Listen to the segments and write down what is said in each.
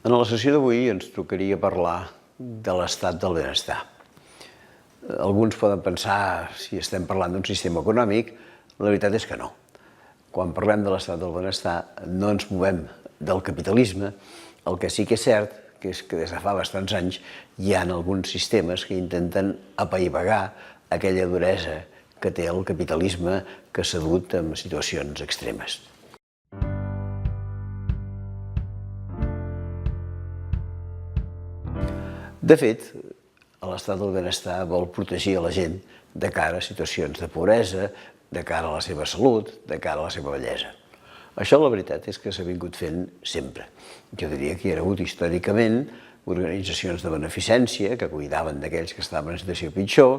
En la sessió d'avui ens tocaria parlar de l'estat del benestar. Alguns poden pensar si estem parlant d'un sistema econòmic, la veritat és que no. Quan parlem de l'estat del benestar no ens movem del capitalisme, el que sí que és cert és que des de fa bastants anys hi ha alguns sistemes que intenten apaivagar aquella duresa que té el capitalisme que s'ha dut en situacions extremes. De fet, l'estat del benestar vol protegir la gent de cara a situacions de pobresa, de cara a la seva salut, de cara a la seva bellesa. Això, la veritat, és que s'ha vingut fent sempre. Jo diria que hi ha hagut històricament organitzacions de beneficència que cuidaven d'aquells que estaven en situació pitjor,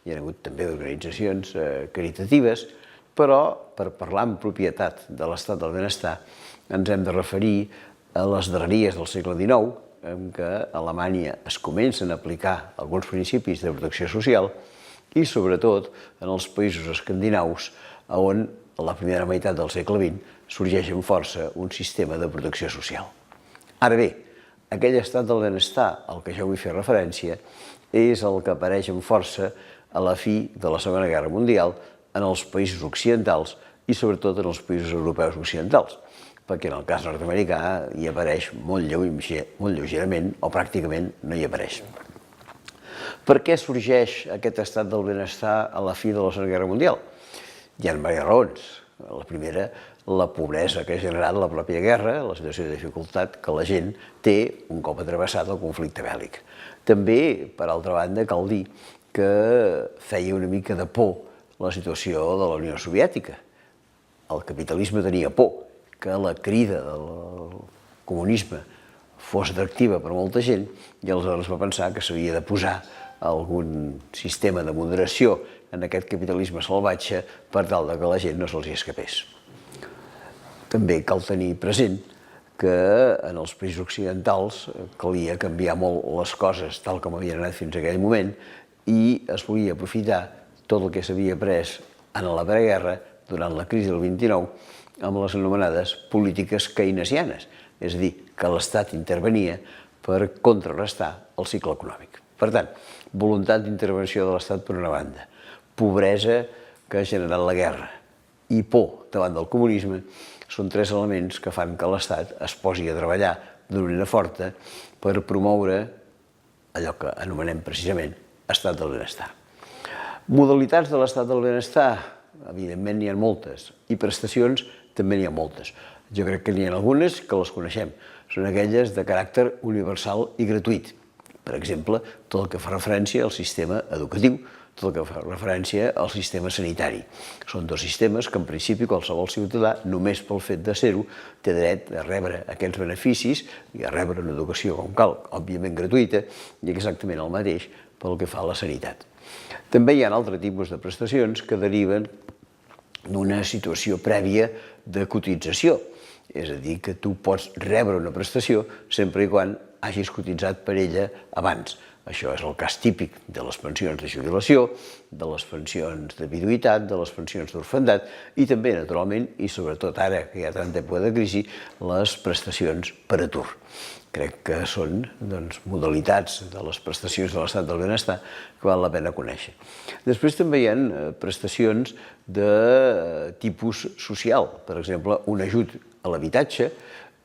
hi ha hagut també organitzacions caritatives, però per parlar amb propietat de l'estat del benestar ens hem de referir a les darreries del segle XIX, en què a Alemanya es comencen a aplicar alguns principis de protecció social i, sobretot, en els països escandinaus, on a la primera meitat del segle XX sorgeix amb força un sistema de protecció social. Ara bé, aquell estat del benestar al que jo vull fer referència és el que apareix amb força a la fi de la Segona Guerra Mundial en els països occidentals i sobretot en els països europeus occidentals, perquè en el cas nord-americà hi apareix molt lleugerament o pràcticament no hi apareix. Per què sorgeix aquest estat del benestar a la fi de la Segona Guerra Mundial? Hi ha diverses raons. La primera, la pobresa que ha generat la pròpia guerra, la situació de dificultat que la gent té un cop travessat el conflicte bèl·lic. També, per altra banda, cal dir que feia una mica de por la situació de la Unió Soviètica. El capitalisme tenia por que la crida del comunisme fos atractiva per a molta gent i aleshores va pensar que s'havia de posar algun sistema de moderació en aquest capitalisme salvatge per tal que la gent no se'ls escapés. També cal tenir present que en els països occidentals calia canviar molt les coses tal com havien anat fins a aquell moment i es volia aprofitar tot el que s'havia après en la preguerra durant la crisi del 29 amb les anomenades polítiques keynesianes, és a dir, que l'Estat intervenia per contrarrestar el cicle econòmic. Per tant, voluntat d'intervenció de l'Estat per una banda, pobresa que ha generat la guerra i por davant del comunisme són tres elements que fan que l'Estat es posi a treballar d'una manera forta per promoure allò que anomenem precisament estat del benestar. Modalitats de l'estat del benestar, evidentment n'hi ha moltes, i prestacions també n'hi ha moltes. Jo crec que n'hi ha algunes que les coneixem. Són aquelles de caràcter universal i gratuït. Per exemple, tot el que fa referència al sistema educatiu, tot el que fa referència al sistema sanitari. Són dos sistemes que, en principi, qualsevol ciutadà, només pel fet de ser-ho, té dret a rebre aquests beneficis i a rebre una educació com cal, òbviament gratuïta, i exactament el mateix pel que fa a la sanitat. També hi ha altres tipus de prestacions que deriven d'una situació prèvia de cotització. És a dir, que tu pots rebre una prestació sempre i quan hagis cotitzat per ella abans. Això és el cas típic de les pensions de jubilació, de les pensions de viduïtat, de les pensions d'orfandat i també, naturalment, i sobretot ara que hi ha tanta època de crisi, les prestacions per atur. Crec que són modalitats de les prestacions de l'estat del benestar que val la pena conèixer. Després també hi ha prestacions de tipus social, per exemple, un ajut a l'habitatge.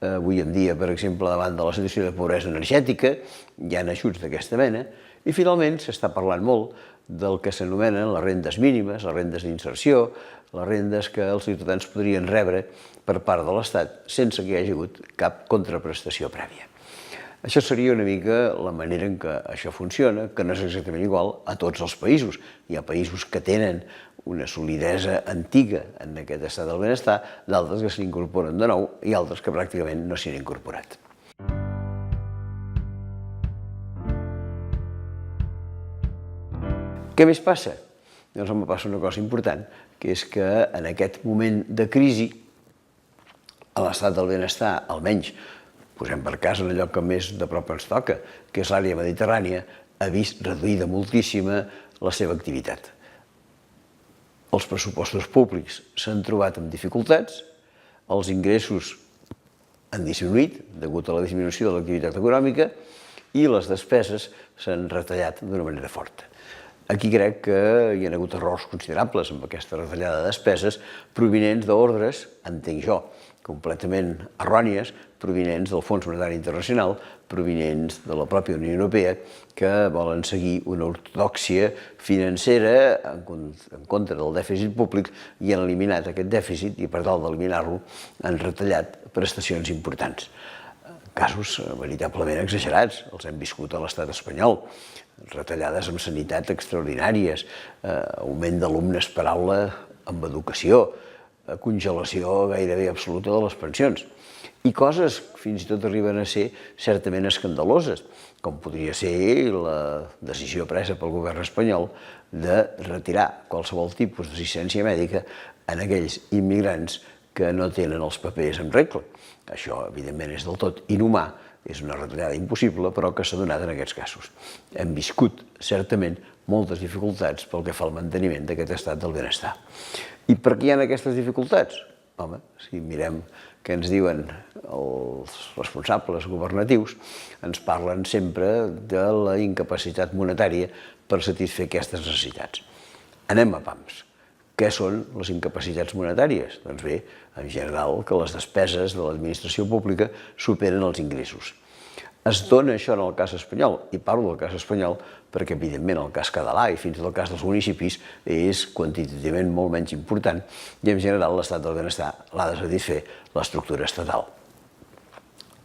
Avui en dia, per exemple, davant de la situació de pobresa energètica, hi ha ajuts d'aquesta mena. I finalment s'està parlant molt del que s'anomenen les rendes mínimes, les rendes d'inserció, les rendes que els ciutadans podrien rebre per part de l'Estat sense que hi hagi hagut cap contraprestació prèvia. Això seria una mica la manera en què això funciona, que no és exactament igual a tots els països. Hi ha països que tenen una solidesa antiga en aquest estat del benestar, d'altres que s'incorporen de nou i altres que pràcticament no s'hi han incorporat. Què més passa? Doncs home, passa una cosa important, que és que en aquest moment de crisi, a l'estat del benestar, almenys, posem per cas en allò que més de prop ens toca, que és l'àrea mediterrània, ha vist reduïda moltíssima la seva activitat. Els pressupostos públics s'han trobat amb dificultats, els ingressos han disminuït degut a la disminució de l'activitat econòmica i les despeses s'han retallat d'una manera forta. Aquí crec que hi ha hagut errors considerables amb aquesta retallada de despeses provinents d'ordres, entenc jo, completament errònies, provinents del Fons Monetari Internacional, provinents de la pròpia Unió Europea, que volen seguir una ortodòxia financera en contra del dèficit públic i han eliminat aquest dèficit i per tal d'eliminar-lo han retallat prestacions importants. Casos veritablement exagerats, els hem viscut a l'estat espanyol, retallades en sanitat extraordinàries, augment d'alumnes per aula amb educació, congelació gairebé absoluta de les pensions. I coses fins i tot arriben a ser certament escandaloses, com podria ser la decisió presa pel govern espanyol de retirar qualsevol tipus d'assistència mèdica en aquells immigrants que no tenen els papers en regla. Això, evidentment, és del tot inhumà, és una retallada impossible, però que s'ha donat en aquests casos. Hem viscut, certament, moltes dificultats pel que fa al manteniment d'aquest estat del benestar. I per què hi ha aquestes dificultats? Home, si mirem què ens diuen els responsables governatius, ens parlen sempre de la incapacitat monetària per satisfer aquestes necessitats. Anem a pams. Què són les incapacitats monetàries? Doncs bé, en general, que les despeses de l'administració pública superen els ingressos. Es dona això en el cas espanyol, i parlo del cas espanyol perquè, evidentment, el cas català i fins i tot el cas dels municipis és quantitativament molt menys important i, en general, l'estat del benestar l'ha de satisfer l'estructura estatal.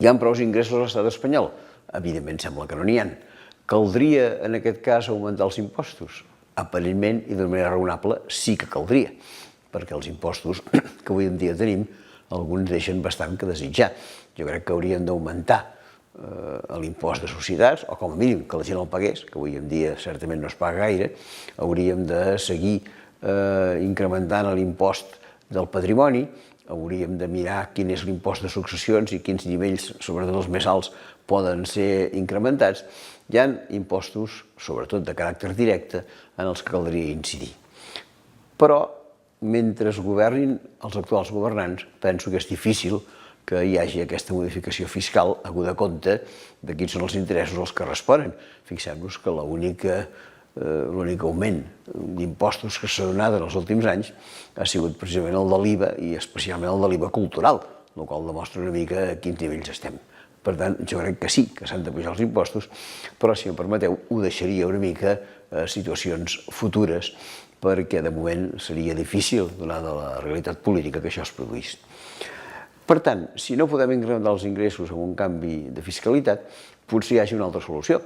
Hi ha prou ingressos a l'estat espanyol? Evidentment, sembla que no n'hi ha. Caldria, en aquest cas, augmentar els impostos? Aparentment i d'una manera raonable sí que caldria, perquè els impostos que avui en dia tenim, alguns deixen bastant que desitjar. Jo crec que haurien d'augmentar l'impost de societats, o com a mínim que la gent el pagués, que avui en dia certament no es paga gaire, hauríem de seguir incrementant l'impost del patrimoni, hauríem de mirar quin és l'impost de successions i quins nivells, sobretot els més alts, poden ser incrementats. Hi ha impostos, sobretot de caràcter directe, en els que caldria incidir. Però, mentre governin els actuals governants, penso que és difícil que hi hagi aquesta modificació fiscal haguda compte de quins són els interessos als que responen. Fixem-nos que l'únic augment d'impostos que s'ha donat en els últims anys ha sigut precisament el de l'IVA i especialment el de l'IVA cultural, el qual demostra una mica a quins nivells estem. Per tant, jo crec que sí, que s'han de pujar els impostos, però, si em permeteu, ho deixaria una mica a situacions futures, perquè de moment seria difícil, donada la realitat política, que això es produís. Per tant, si no podem incrementar els ingressos amb un canvi de fiscalitat, potser hi hagi una altra solució,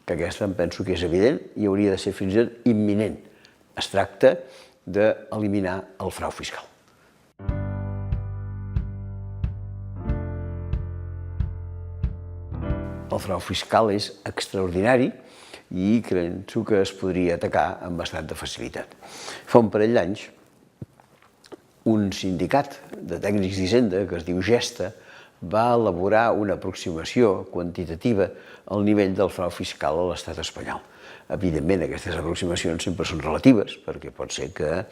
que aquesta em penso que és evident i hauria de ser fins i tot imminent. Es tracta d'eliminar el frau fiscal. El frau fiscal és extraordinari i penso que es podria atacar amb bastanta facilitat. Fa un parell d'anys, un sindicat de tècnics d'Hisenda, que es diu Gesta, va elaborar una aproximació quantitativa al nivell del frau fiscal a l'estat espanyol. Evidentment, aquestes aproximacions sempre són relatives, perquè pot ser que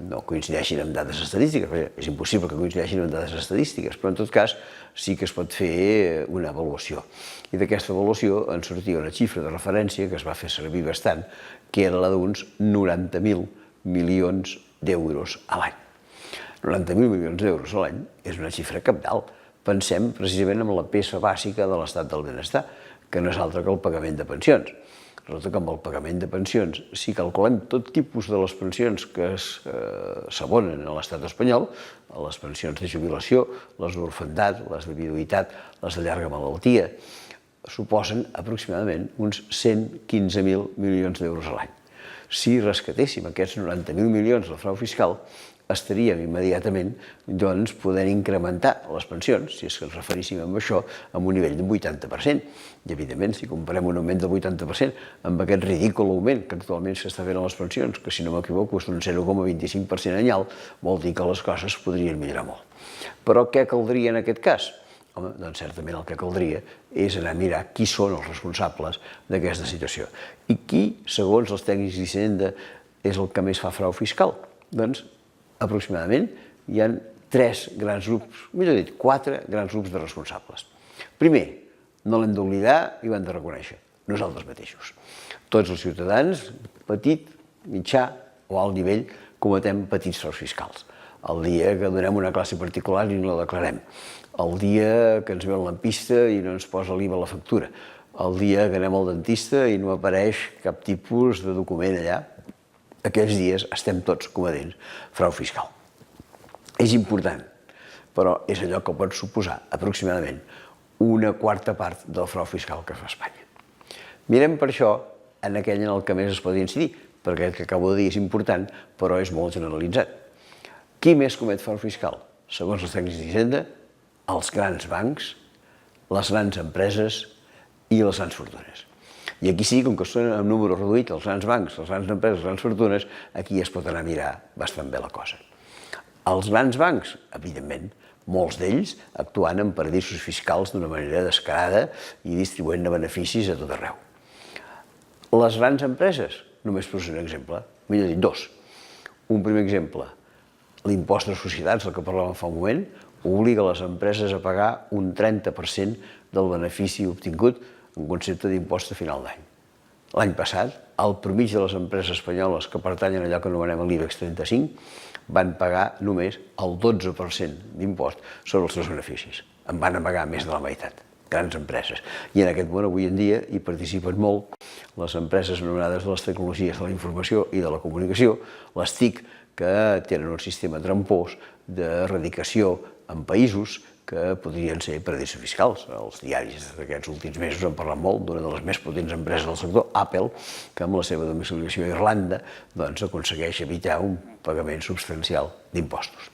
no coincideixin amb dades estadístiques, és impossible que coincideixin amb dades estadístiques, però en tot cas sí que es pot fer una avaluació. I d'aquesta avaluació en sortia una xifra de referència que es va fer servir bastant, que era la d'uns 90.000 milions d'euros a l'any. 90.000 milions d'euros a l'any és una xifra cabdal. Pensem precisament en la peça bàsica de l'estat del benestar, que no és altra que el pagament de pensions. Resulta que amb el pagament de pensions, si calculem tot tipus de les pensions que s'abonen a l'estat espanyol, les pensions de jubilació, les d'orfandat, les de viduïtat, les de llarga malaltia, suposen aproximadament uns 115.000 milions d'euros a l'any. Si rescatéssim aquests 90.000 milions del frau fiscal, estaríem immediatament podent incrementar les pensions, si és que ens referíssim a això, amb un nivell d'un 80%. I, evidentment, si comparem un augment del 80% amb aquest ridícul augment que actualment s'està fent a les pensions, que, si no m'equivoco, és d'un 0,25% anyal, vol dir que les coses podrien millorar molt. Però què caldria en aquest cas? Home, doncs certament el que caldria és anar a mirar qui són els responsables d'aquesta situació. I qui, segons els tècnics d'Hisenda, és el que més fa frau fiscal? Doncs, aproximadament, hi ha tres grans grups, millor dit, quatre grans grups de responsables. Primer, no l'hem d'oblidar i ho hem de reconèixer, nosaltres mateixos. Tots els ciutadans, petit, mitjà o alt nivell, cometem petits fraus fiscals. El dia que donem una classe particular i no la declarem. El dia que ens ve el lampista i no ens posa l'IVA a la factura. El dia que anem al dentista i no apareix cap tipus de document allà. Aquests dies estem tots cometent frau fiscal. És important, però és allò que pot suposar aproximadament una quarta part del frau fiscal que fa Espanya. Mirem per això en aquell en el que més es pot incidir, perquè el que acabo de dir és important, però és molt generalitzat. Qui més comet frau fiscal? Segons els tècnics d'Hisenda, els grans bancs, les grans empreses i les grans fortunes. I aquí sí, com que són en número reduït, els grans bancs, les grans empreses, les grans fortunes, aquí es pot anar a mirar bastant bé la cosa. Els grans bancs, evidentment, molts d'ells actuant en paradisos fiscals d'una manera descarada i distribuint beneficis a tot arreu. Les grans empreses, només per posar un exemple, millor dit, dos. Un primer exemple, l'impost de societats, del que parlàvem fa un moment, obliga les empreses a pagar un 30% del benefici obtingut en concepte d'impost a final d'any. L'any passat, el promigi de les empreses espanyoles que pertanyen a allò que anomenem l'IBEX 35 van pagar només el 12% d'impost sobre els seus beneficis. En van pagar més de la meitat, grans empreses. I en aquest món, avui en dia, hi participen molt les empreses anomenades de les tecnologies de la informació i de la comunicació, les TIC, que tenen un sistema trampós d'erradicació en països que podrien ser paradisos fiscals. Els diaris d'aquests últims mesos han parlat molt d'una de les més potents empreses del sector, Apple, que amb la seva domiciliació a Irlanda aconsegueix evitar un pagament substancial d'impostos.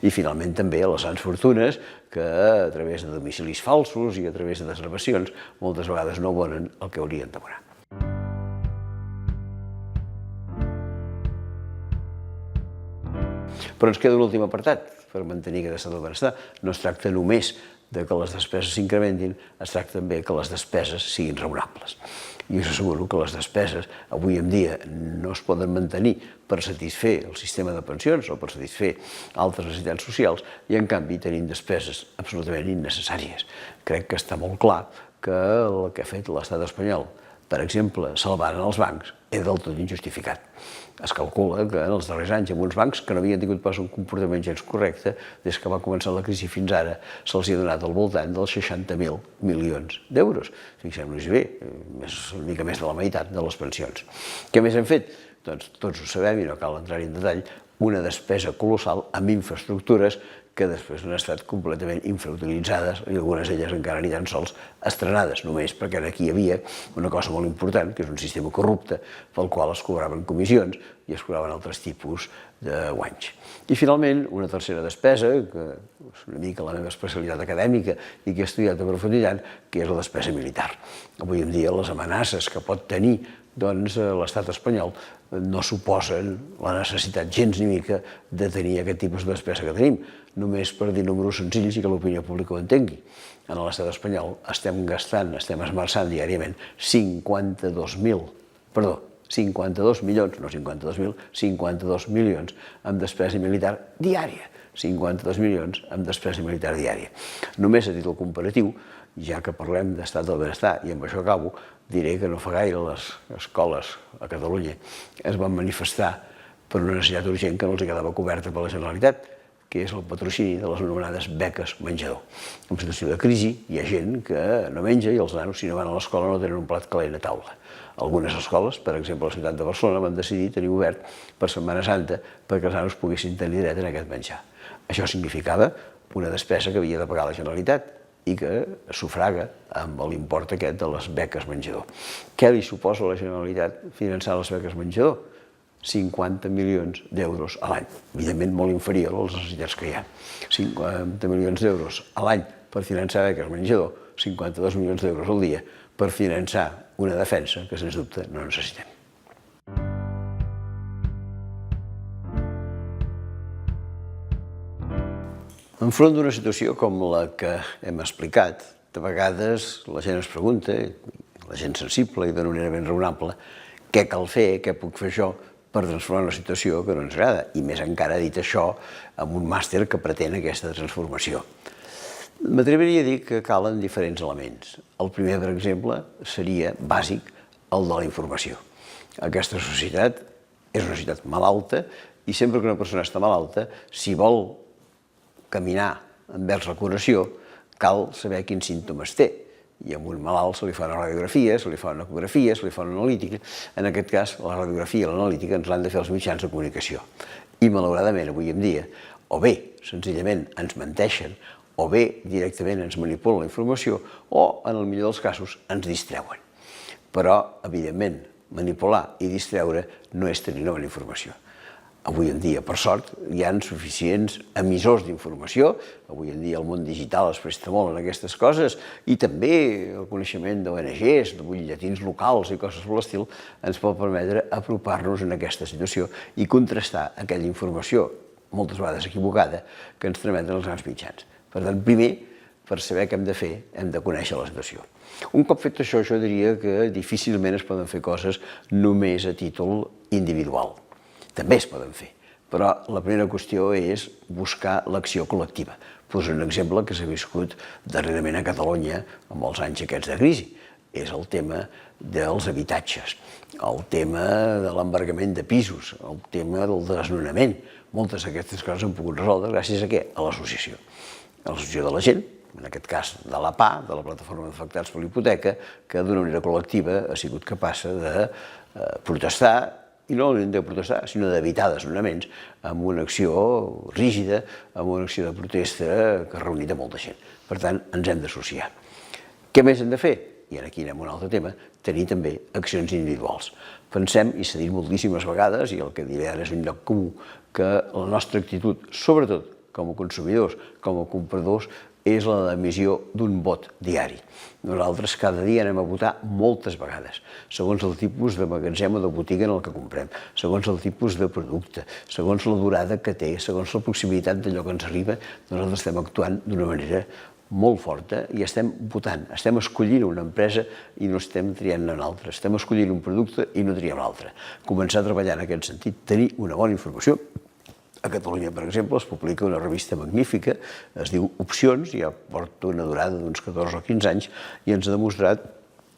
I finalment també les grans fortunes que a través de domicilis falsos i a través de desgravacions moltes vegades no abonen el que haurien d'abonar. Però ens queda un últim apartat per mantenir aquest estat del benestar. No es tracta només de que les despeses s'incrementin, es tracta també que les despeses siguin raonables. I us asseguro que les despeses avui en dia no es poden mantenir per satisfer el sistema de pensions o per satisfer altres necessitats socials i en canvi tenim despeses absolutament innecessàries. Crec que està molt clar que el que ha fet l'estat espanyol, per exemple, salvant els bancs, és del tot injustificat. Es calcula que en els darrers anys, en uns bancs que no havien tingut pas un comportament gens correcte, des que va començar la crisi fins ara, se'ls ha donat al voltant dels 60.000 milions d'euros. Fixem-nos bé, una mica més de la meitat de les pensions. Què més hem fet? Doncs tots ho sabem i no cal entrar-hi en detall, una despesa colossal amb infraestructures que després han estat completament infrautilitzades i algunes d'elles encara ni tan sols estrenades, només perquè aquí hi havia una cosa molt important, que és un sistema corrupte pel qual es cobraven comissions i es cobraven altres tipus de guanys. I finalment, una tercera despesa, que és una mica la meva especialitat acadèmica i que he estudiat a profunditat, que és la despesa militar. Avui en dia les amenaces que pot tenir l'estat espanyol no suposen la necessitat gens ni mica de tenir aquest tipus de despesa que tenim, només per dir números senzills i que l'opinió pública ho entengui. En l'estat espanyol estem esmerçant diàriament 52 milions, no 52.000, 52 milions en despesa militar diària. 52 milions en despesa militar diària. Només a títol comparatiu, ja que parlem d'estat del benestar, i amb això acabo, diré que no fa gaire les escoles a Catalunya es van manifestar per una necessitat urgent que no els quedava coberta per la Generalitat, que és el patrocini de les anomenades beques menjador. En situació de crisi hi ha gent que no menja i els nanos, si no van a l'escola, no tenen un plat calent a taula. Algunes escoles, per exemple a la ciutat de Barcelona, van decidir tenir obert per Setmana Santa perquè els nanos poguessin tenir dret a aquest menjar. Això significava una despesa que havia de pagar la Generalitat i que sufraga amb l'import aquest de les beques menjador. Què li suposa a la Generalitat finançar les beques menjador? 50 milions d'euros a l'any, evidentment molt inferior a les necessitats que hi ha. 50 milions d'euros a l'any per finançar beques menjador, 52 milions d'euros al dia per finançar una defensa que, sens dubte, no necessitem. Enfront d'una situació com la que hem explicat, de vegades la gent es pregunta, la gent sensible i d'una manera ben raonable, què cal fer, què puc fer jo per transformar una situació que no ens agrada, i més encara dit això amb un màster que pretén aquesta transformació. M'atreviria a dir que calen diferents elements. El primer, per exemple, seria bàsic el de la informació. Aquesta societat és una societat malalta i sempre que una persona està malalta, si vol caminar envers la curació, cal saber quins símptomes té. I a un malalt se li fa una radiografia, se li fa una ecografia, se li fa una analítica. En aquest cas, la radiografia i l'analítica ens l'han de fer els mitjans de comunicació. I malauradament, avui en dia, o bé, senzillament, ens menteixen, o bé, directament ens manipulen la informació, o, en el millor dels casos, ens distreuen. Però, evidentment, manipular i distreure no és tenir una bona informació. Avui en dia, per sort, hi ha suficients emissors d'informació. Avui en dia el món digital es presta molt en aquestes coses i també el coneixement d'ONGs, de butlletins locals i coses per l'estil ens pot permetre apropar-nos en aquesta situació i contrastar aquella informació, moltes vegades equivocada, que ens transmeten els grans mitjans. Per tant, primer, per saber què hem de fer, hem de conèixer la situació. Un cop fet això, jo diria que difícilment es poden fer coses només a títol individual. També es poden fer, però la primera qüestió és buscar l'acció col·lectiva. Poso un exemple que s'ha viscut darrerament a Catalunya amb els anys aquests de crisi. És el tema dels habitatges, el tema de l'embargament de pisos, el tema del desnonament. Moltes d'aquestes coses han pogut resoldre gràcies a què? A l'associació. A l'associació de la gent, en aquest cas de la PA, de la Plataforma d'Afectats per la Hipoteca, que d'una manera col·lectiva ha sigut capaç de protestar, i no de protestar, sinó d'evitar desnonaments amb una acció rígida, amb una acció de protesta que ha reunit a molta gent. Per tant, ens hem d'associar. Què més hem de fer? I aquí anem a un altre tema, tenir també accions individuals. Pensem, i s'ha dit moltíssimes vegades, i el que diré ara és un lloc comú, que la nostra actitud, sobretot com a consumidors, com a compradors, és la d'emissió d'un vot diari. Nosaltres cada dia anem a votar moltes vegades, segons el tipus de magatzem o de botiga en el que comprem, segons el tipus de producte, segons la durada que té, segons la proximitat d'allò que ens arriba, nosaltres estem actuant d'una manera molt forta i estem votant, estem escollint una empresa i no estem triant una altra, estem escollint un producte i no triem l'altre. Començar a treballar en aquest sentit, tenir una bona informació. A Catalunya, per exemple, es publica una revista magnífica, es diu Opcions, ja porta una durada d'uns 14 o 15 anys, i ens ha demostrat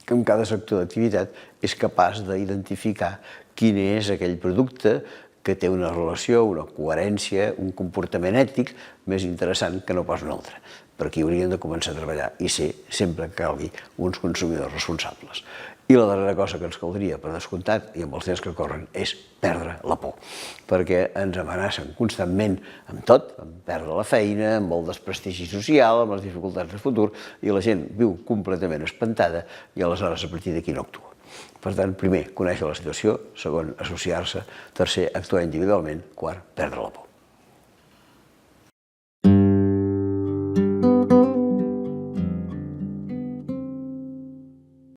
que en cada sector d'activitat és capaç d'identificar quin és aquell producte que té una relació, una coherència, un comportament ètic més interessant que no pas un altre. Per aquí hauríem de començar a treballar i ser, sempre que calgui, uns consumidors responsables. I la darrera cosa que ens caldria, per descomptat, i amb els temps que corren, és perdre la por, perquè ens amenacen constantment amb tot, amb perdre la feina, amb el desprestigi social, amb les dificultats de futur, i la gent viu completament espantada i aleshores a partir d'aquí no actua. Per tant, primer, conèixer la situació, segon, associar-se, tercer, actuar individualment, quart, perdre la por.